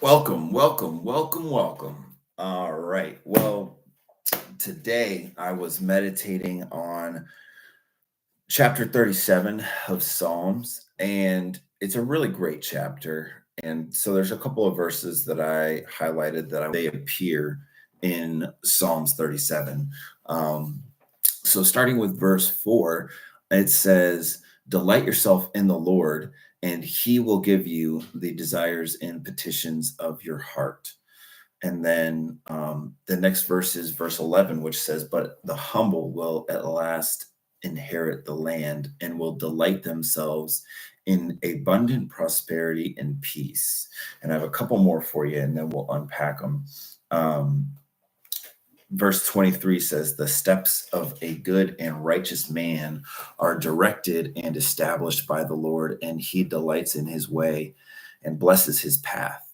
Welcome, welcome, welcome, welcome. All right. Well, today I was meditating on chapter 37 of Psalms, and it's a really great chapter. And so there's a couple of verses that I highlighted that they appear in Psalms 37. So starting with verse 4, it says, "Delight yourself in the Lord, and he will give you the desires and petitions of your heart." And then the next verse is verse 11, which says, "But the humble will at last inherit the land and will delight themselves in abundant prosperity and peace." And I have a couple more for you, and then we'll unpack them. Um, Verse 23 says, "The steps of a good and righteous man are directed and established by the Lord, and he delights in his way and blesses his path."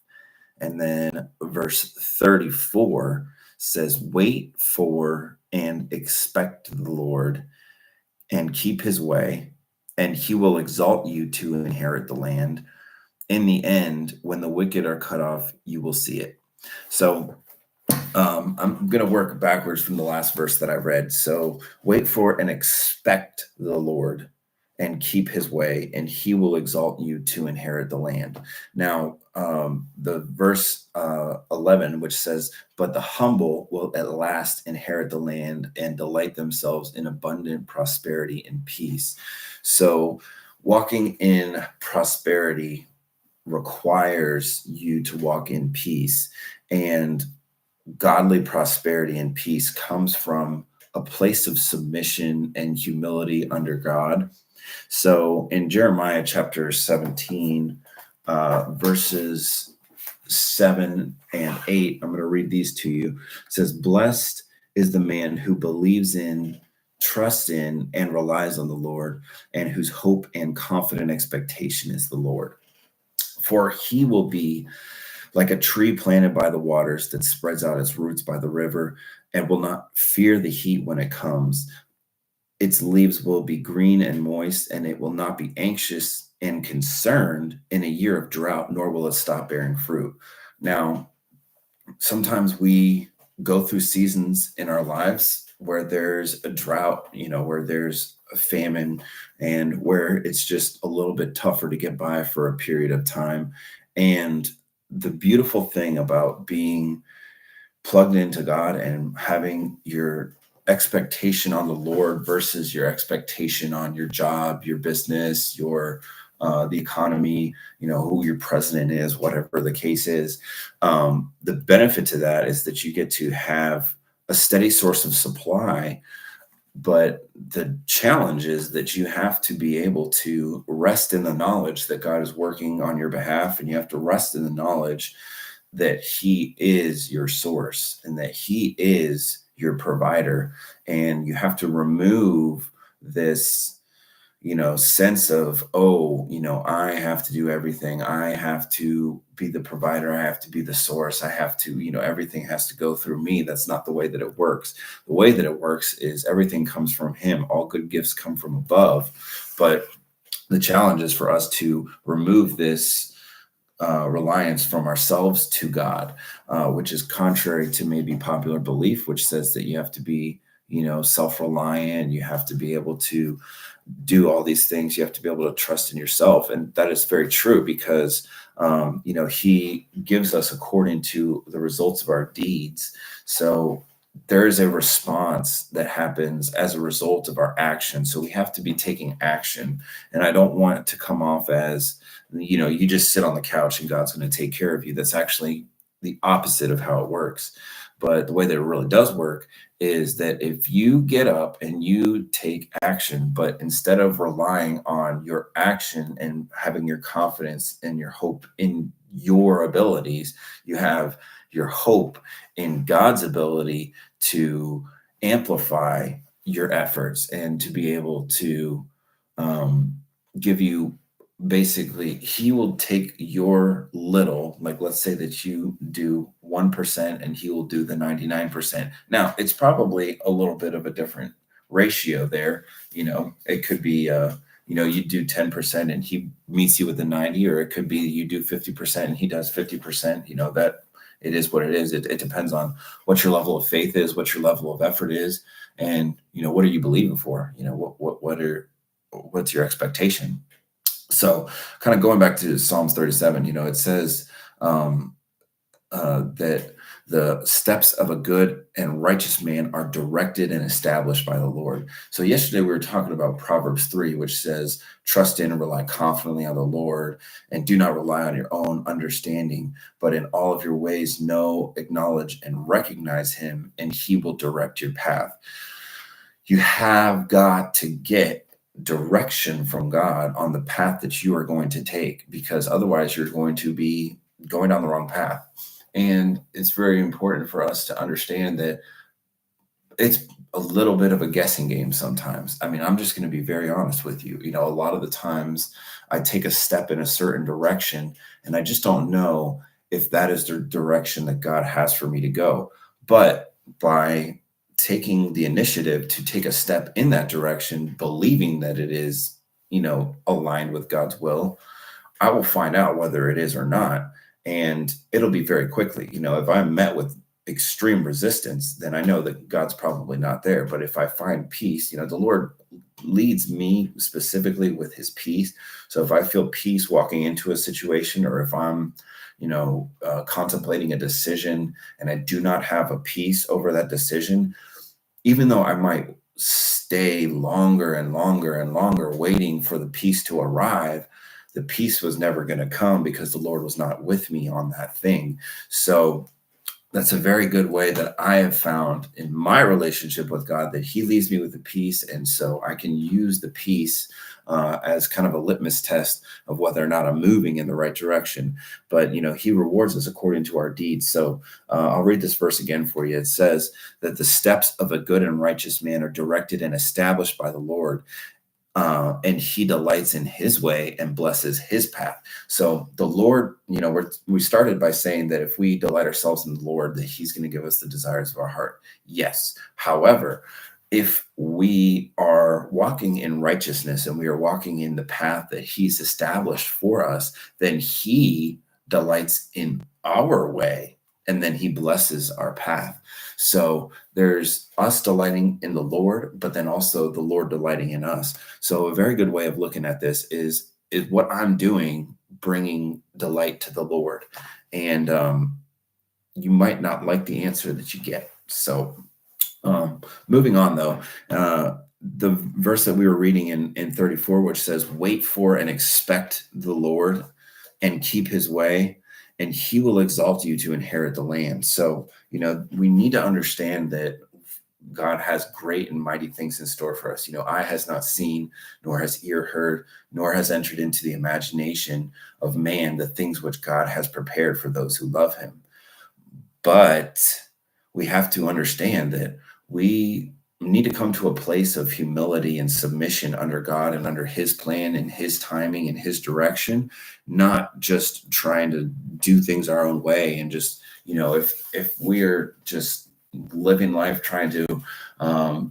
And then verse 34 says, "Wait for and expect the Lord and keep his way, and he will exalt you to inherit the land. In the end, when the wicked are cut off, you will see it." So I'm going to work backwards from the last verse that I read. So wait for and expect the Lord and keep his way, and he will exalt you to inherit the land. Now, the verse 11, which says, "But the humble will at last inherit the land and delight themselves in abundant prosperity and peace." So, walking in prosperity requires you to walk in peace. And godly prosperity and peace comes from a place of submission and humility under God. So in Jeremiah chapter 17, verses 7 and 8, I'm going to read these to you. It says, "Blessed is the man who believes in, trusts in, and relies on the Lord, and whose hope and confident expectation is the Lord. For he will be like a tree planted by the waters that spreads out its roots by the river and will not fear the heat when it comes. Its leaves will be green and moist, and it will not be anxious and concerned in a year of drought, nor will it stop bearing fruit." Now, sometimes we go through seasons in our lives where there's a drought, where there's a famine, and where it's just a little bit tougher to get by for a period of time. And the beautiful thing about being plugged into God and having your expectation on the Lord versus your expectation on your job, your business, your the economy, who your president is, whatever the case is. The benefit to that is that you get to have a steady source of supply, but the challenge is that you have to be able to rest in the knowledge that God is working on your behalf, and you have to rest in the knowledge that he is your source and that he is your provider. And you have to remove this sense of, oh, I have to do everything, I have to be the provider, I have to be the source, I have to, everything has to go through me. That's not the way that it works. The way that it works is everything comes from him. All good gifts come from above. But the challenge is for us to remove this reliance from ourselves to God, which is contrary to maybe popular belief, which says that you have to be, self-reliant. You have to be able to do all these things. You have to be able to trust in yourself, and that is very true because, He gives us according to the results of our deeds. So there is a response that happens as a result of our action. So we have to be taking action, and I don't want it to come off as you just sit on the couch and God's going to take care of you. That's actually the opposite of how it works. But the way that it really does work is that if you get up and you take action, but instead of relying on your action and having your confidence and your hope in your abilities, you have your hope in God's ability to amplify your efforts and to be able to um, give you, basically, he will take your little, like let's say that you do 1% and he will do the 99%. Now it's probably a little bit of a different ratio there. It could be you do 10% and he meets you with the 90, or it could be you do 50% and he does 50%. That it is what it is. It depends on what your level of faith is, what your level of effort is, and what are you believing for? What's your expectation? So, kind of going back to Psalms 37, it says that the steps of a good and righteous man are directed and established by the Lord. So yesterday we were talking about Proverbs 3, which says, trust in and rely confidently on the Lord, and do not rely on your own understanding, but in all of your ways know, acknowledge, and recognize him, and he will direct your path. You have got to get direction from God on the path that you are going to take, because otherwise you're going to be going down the wrong path. And it's very important for us to understand that it's a little bit of a guessing game sometimes. I mean, I'm just going to be very honest with you. A lot of the times I take a step in a certain direction and I just don't know if that is the direction that God has for me to go. But by taking the initiative to take a step in that direction, believing that it is, aligned with God's will, I will find out whether it is or not. And it'll be very quickly. If I'm met with extreme resistance, then I know that God's probably not there. But if I find peace, the Lord leads me specifically with his peace. So if I feel peace walking into a situation, or if I'm, contemplating a decision and I do not have a peace over that decision, even though I might stay longer and longer and longer waiting for the peace to arrive, the peace was never going to come because the Lord was not with me on that thing. So that's a very good way that I have found in my relationship with God, that he leaves me with the peace. And so I can use the peace as kind of a litmus test of whether or not I'm moving in the right direction. But, he rewards us according to our deeds. So I'll read this verse again for you. It says that the steps of a good and righteous man are directed and established by the Lord. And he delights in his way and blesses his path. So the Lord, we started by saying that if we delight ourselves in the Lord, that he's going to give us the desires of our heart. Yes. However, if we are walking in righteousness and we are walking in the path that he's established for us, then he delights in our way, and then he blesses our path. So there's us delighting in the Lord, but then also the Lord delighting in us. So a very good way of looking at this is what I'm doing bringing delight to the Lord? And you might not like the answer that you get. So moving on, though, the verse that we were reading in 34, which says, wait for and expect the Lord and keep his way, and he will exalt you to inherit the land. So, we need to understand that God has great and mighty things in store for us. Eye has not seen, nor has ear heard, nor has entered into the imagination of man the things which God has prepared for those who love him. But we have to understand that we need to come to a place of humility and submission under God and under his plan and his timing and his direction, not just trying to do things our own way. And just, if we're just living life trying to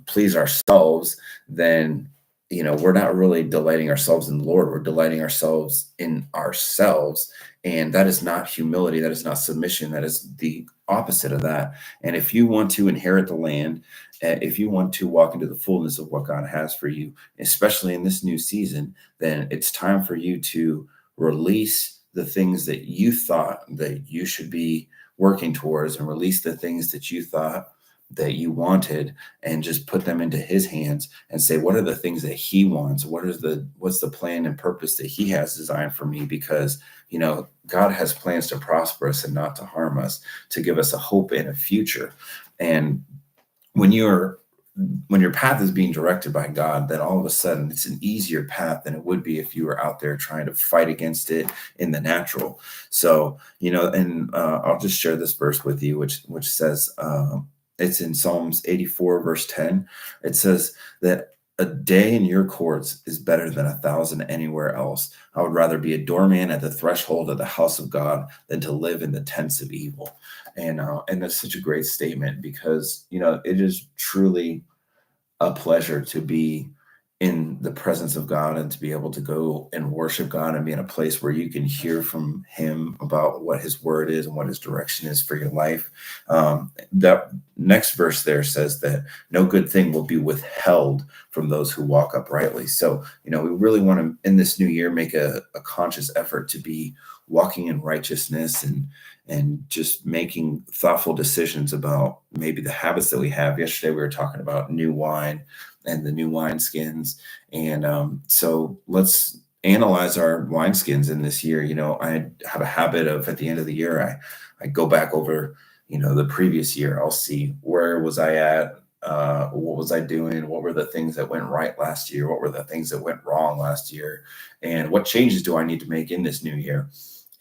please ourselves, then, we're not really delighting ourselves in the Lord. We're delighting ourselves in ourselves. And that is not humility. That is not submission. That is the opposite of that. And if you want to inherit the land, if you want to walk into the fullness of what God has for you, especially in this new season, then it's time for you to release the things that you thought that you should be working towards, and release the things that you thought that you wanted, and just put them into his hands and say, what are the things that he wants? What's the plan and purpose that he has designed for me? Because, God has plans to prosper us and not to harm us, to give us a hope and a future. And when your path is being directed by God, then all of a sudden it's an easier path than it would be if you were out there trying to fight against it in the natural. So, and I'll just share this verse with you, which says, it's in Psalms 84, verse 10. It says that a day in your courts is better than 1,000 anywhere else. I would rather be a doorman at the threshold of the house of God than to live in the tents of evil. And that's such a great statement, because, it is truly a pleasure to be in the presence of God and to be able to go and worship God and be in a place where you can hear from him about what his word is and what his direction is for your life. That next verse there says that no good thing will be withheld from those who walk uprightly. So, we really want to, in this new year, make a conscious effort to be walking in righteousness and just making thoughtful decisions about maybe the habits that we have. Yesterday, we were talking about new wine and the new wineskins. And so let's analyze our wineskins in this year. I have a habit of, at the end of the year, I go back over, the previous year. I'll see, where was I at? What was I doing? What were the things that went right last year? What were the things that went wrong last year? And what changes do I need to make in this new year?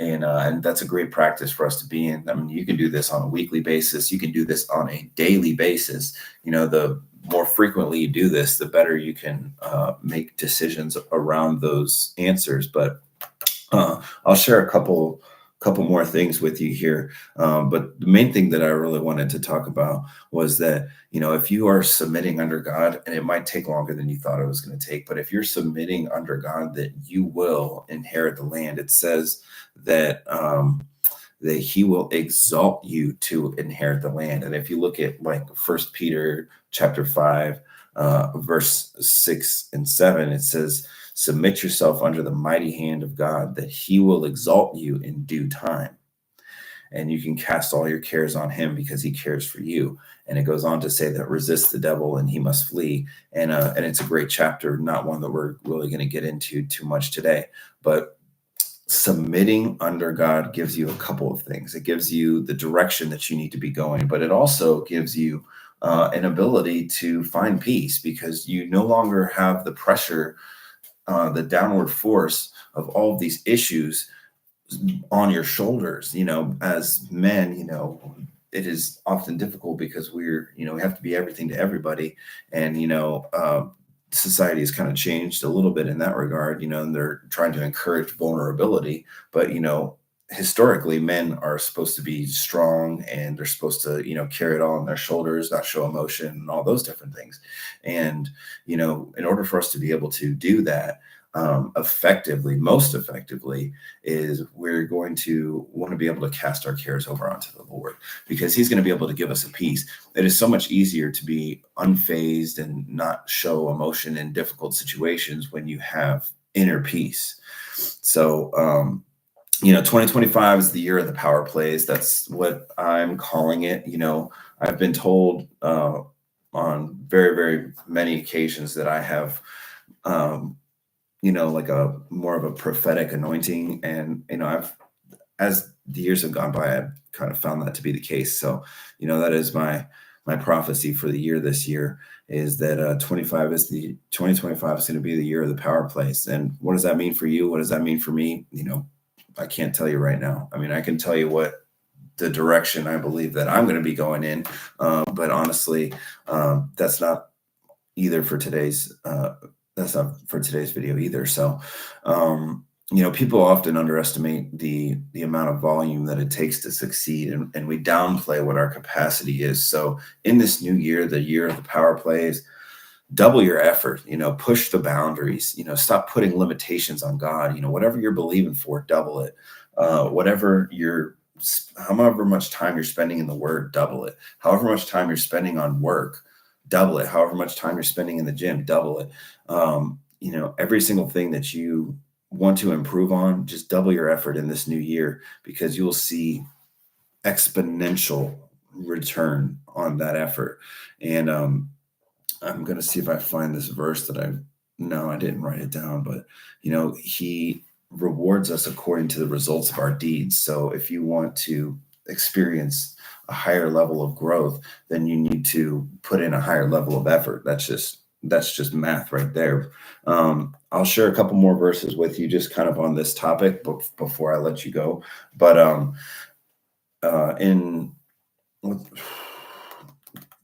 And that's a great practice for us to be in. I mean, you can do this on a weekly basis. You can do this on a daily basis. The more frequently you do this, the better you can make decisions around those answers. But I'll share a couple more things with you here. But the main thing that I really wanted to talk about was that, if you are submitting under God, and it might take longer than you thought it was going to take, but if you're submitting under God, that you will inherit the land. It says that he will exalt you to inherit the land. And if you look at like 1 Peter chapter 5, verse 6 and 7, it says, submit yourself under the mighty hand of God, that he will exalt you in due time. And you can cast all your cares on him because he cares for you. And it goes on to say that resist the devil and he must flee. And it's a great chapter, not one that we're really going to get into too much today. But submitting under God gives you a couple of things. It gives you the direction that you need to be going, but it also gives you an ability to find peace, because you no longer have the pressure, the downward force of all of these issues on your shoulders. As men, it is often difficult because we have to be everything to everybody. And, society has kind of changed a little bit in that regard, and they're trying to encourage vulnerability. But, historically, men are supposed to be strong, and they're supposed to, carry it all on their shoulders, not show emotion and all those different things. And, in order for us to be able to do that, most effectively, is we're going to want to be able to cast our cares over onto the Lord, because he's going to be able to give us a peace. It is so much easier to be unfazed and not show emotion in difficult situations when you have inner peace. So, 2025 is the year of the power plays. That's what I'm calling it. I've been told on very, very many occasions that I have like a more of a prophetic anointing. And, as the years have gone by, I've kind of found that to be the case. So, that is my prophecy for the year this year, is that 2025 is going to be the year of the power plays. And what does that mean for you? What does that mean for me? I can't tell you right now. I mean, I can tell you what the direction I believe that I'm going to be going in. But honestly, that's not either for today's that's not for today's video either. So, people often underestimate the amount of volume that it takes to succeed, and we downplay what our capacity is. So in this new year, the year of the power plays, double your effort, push the boundaries, stop putting limitations on God. Whatever you're believing for, double it. However much time you're spending in the word, double it. However much time you're spending on work, double it. However much time you're spending in the gym, double it. Every single thing that you want to improve on, just double your effort in this new year, because you'll see exponential return on that effort. And I'm going to see if I find this verse that I didn't write it down, but he rewards us according to the results of our deeds. So if you want to experience a higher level of growth, then you need to put in a higher level of effort. That's just math right there. I'll share a couple more verses with you just kind of on this topic before I let you go. But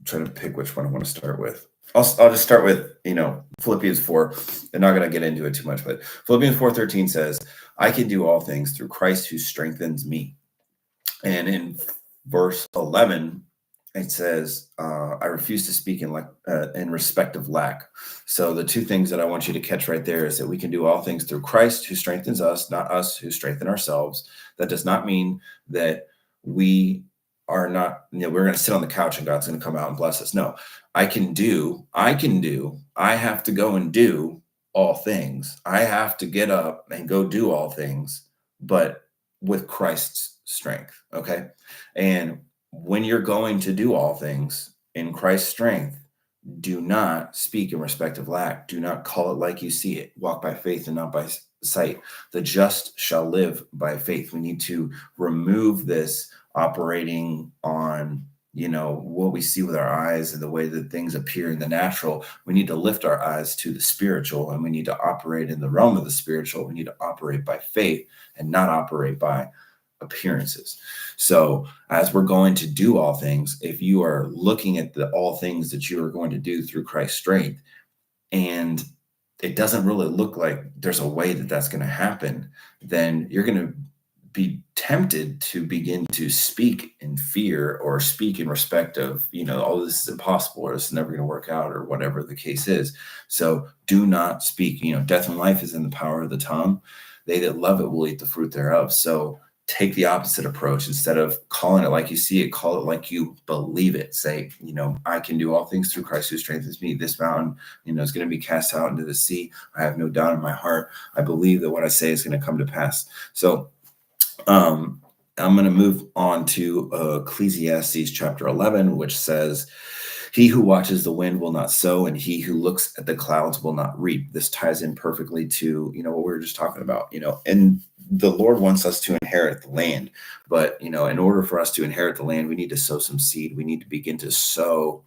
trying to pick which one I want to start with. I'll just start with, Philippians 4. I'm not going to get into it too much, but Philippians 4:13 says, I can do all things through Christ who strengthens me. And in verse 11, it says, I refuse to speak in respect of lack. So the two things that I want you to catch right there is that we can do all things through Christ who strengthens us, not us who strengthen ourselves. That does not mean that we are not, we're going to sit on the couch and God's going to come out and bless us. No, I have to go and do all things. I have to get up and go do all things, but with Christ's strength. Okay. And when you're going to do all things in Christ's strength, do not speak in respect of lack. Do not call it like you see it. Walk by faith and not by sight. The just shall live by faith. We need to remove this operating on, what we see with our eyes and the way that things appear in the natural. We need to lift our eyes to the spiritual, and we need to operate in the realm of the spiritual. We need to operate by faith and not operate by appearances. So as we're going to do all things, if you are looking at the all things that you are going to do through Christ's strength, and it doesn't really look like there's a way that that's going to happen, then you're going to be tempted to begin to speak in fear or speak in respect of, oh, this is impossible, or this is never going to work out, or whatever the case is. So do not speak. Death and life is in the power of the tongue. They that love it will eat the fruit thereof. So take the opposite approach. Instead of calling it like you see it, call it like you believe it. Say, I can do all things through Christ who strengthens me. This mountain, is going to be cast out into the sea. I have no doubt in my heart. I believe that what I say is going to come to pass. So I'm going to move on to Ecclesiastes chapter 11, which says, he who watches the wind will not sow, and he who looks at the clouds will not reap. This ties in perfectly to, what we were just talking about, and the Lord wants us to inherit the land. But, in order for us to inherit the land, we need to sow some seed. We need to begin to sow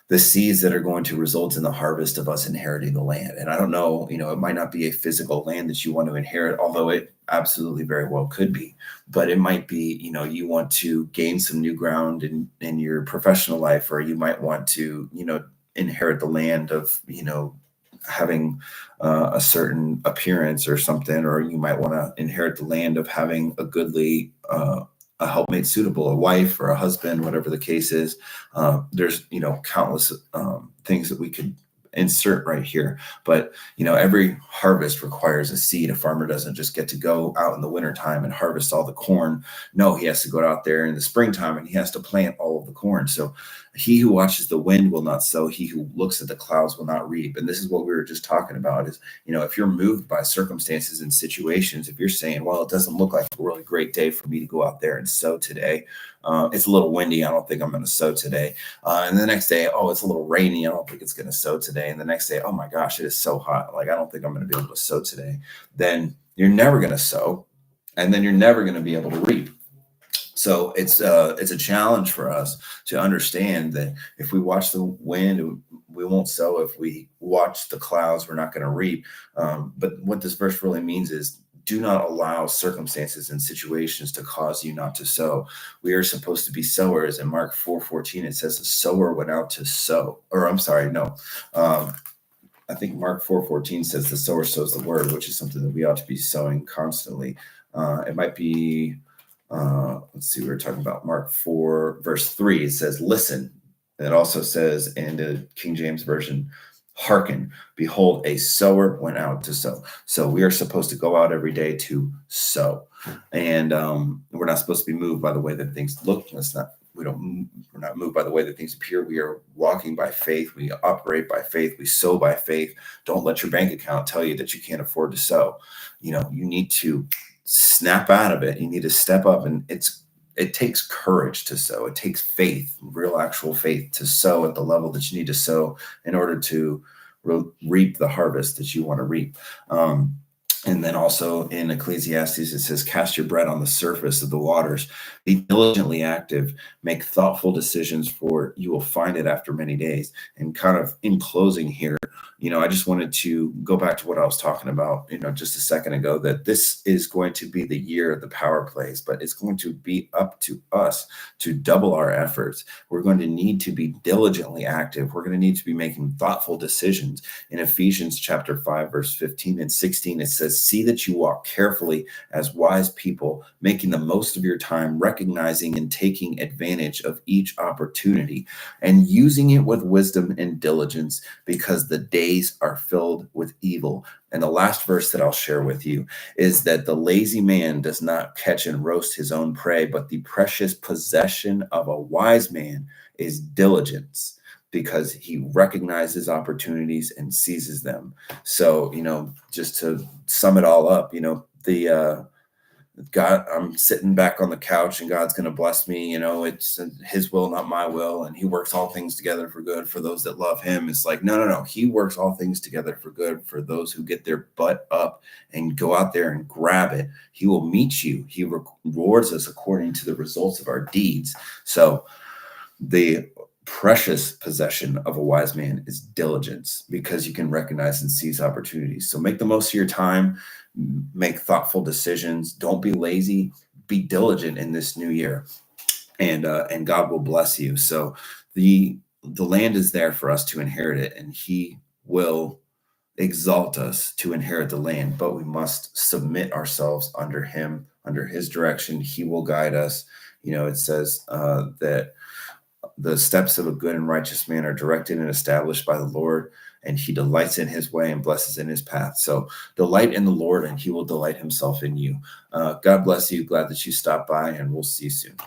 the seeds that are going to result in the harvest of us inheriting the land. And I don't know, it might not be a physical land that you want to inherit, although it absolutely very well could be. But it might be, you want to gain some new ground in your professional life, or you might want to, inherit the land of, having a certain appearance or something, or you might want to inherit the land of having a goodly, a helpmate suitable, a wife or a husband, whatever the case is. There's, countless things that we could insert right here. But, every harvest requires a seed. A farmer doesn't just get to go out in the wintertime and harvest all the corn. No, he has to go out there in the springtime and he has to plant all of the corn. So he who watches the wind will not sow. He who looks at the clouds will not reap. And this is what we were just talking about is, if you're moved by circumstances and situations, if you're saying, well, it doesn't look like a really great day for me to go out there and sow today. It's a little windy. I don't think I'm going to sow today. And the next day, oh, it's a little rainy. I don't think it's going to sow today. And the next day, oh my gosh, it is so hot. Like, I don't think I'm going to be able to sow today. Then you're never going to sow. And then you're never going to be able to reap. So it's a challenge for us to understand that if we watch the wind, we won't sow. If we watch the clouds, we're not going to reap. But what this verse really means is, do not allow circumstances and situations to cause you not to sow. We are supposed to be sowers. In Mark 4:14, it says the sower went out to sow. Or I'm sorry, no. I think Mark 4:14 says the sower sows the word, which is something that we ought to be sowing constantly. It might be, let's see, we were talking about Mark 4, verse 3. It says, listen. And it also says in the King James Version, hearken, behold, a sower went out to sow. So we are supposed to go out every day to sow. And we're not supposed to be moved by the way that things look. We're not moved by the way that things appear. We are walking by faith. We operate by faith. We sow by faith. Don't let your bank account tell you that you can't afford to sow. You need to snap out of it. You need to step up, and it takes courage to sow. It takes faith, real actual faith, to sow at the level that you need to sow in order to reap the harvest that you want to reap. And then also in Ecclesiastes, it says, cast your bread on the surface of the waters, be diligently active, make thoughtful decisions, for you will find it after many days. And kind of in closing here, I just wanted to go back to what I was talking about, just a second ago, that this is going to be the year of the power plays, but it's going to be up to us to double our efforts. We're going to need to be diligently active. We're going to need to be making thoughtful decisions. In Ephesians chapter 5, verse 15 and 16, it says, "See that you walk carefully as wise people, making the most of your time, recognizing and taking advantage of each opportunity, and using it with wisdom and diligence, because the days are filled with evil." And the last verse that I'll share with you is that the lazy man does not catch and roast his own prey, but the precious possession of a wise man is diligence, because he recognizes opportunities and seizes them. So, just to sum it all up, the God, I'm sitting back on the couch and God's going to bless me. It's his will, not my will. And he works all things together for good for those that love him. It's like, no, no, no. He works all things together for good for those who get their butt up and go out there and grab it. He will meet you. He rewards us according to the results of our deeds. So the precious possession of a wise man is diligence, because you can recognize and seize opportunities. So make the most of your time, make thoughtful decisions. Don't be lazy, be diligent in this new year, and God will bless you. So the land is there for us to inherit it, and he will exalt us to inherit the land, but we must submit ourselves under him, under his direction. He will guide us. It says that the steps of a good and righteous man are directed and established by the Lord, and he delights in his way and blesses in his path. So delight in the Lord, and he will delight himself in you. God bless you. Glad that you stopped by, and we'll see you soon.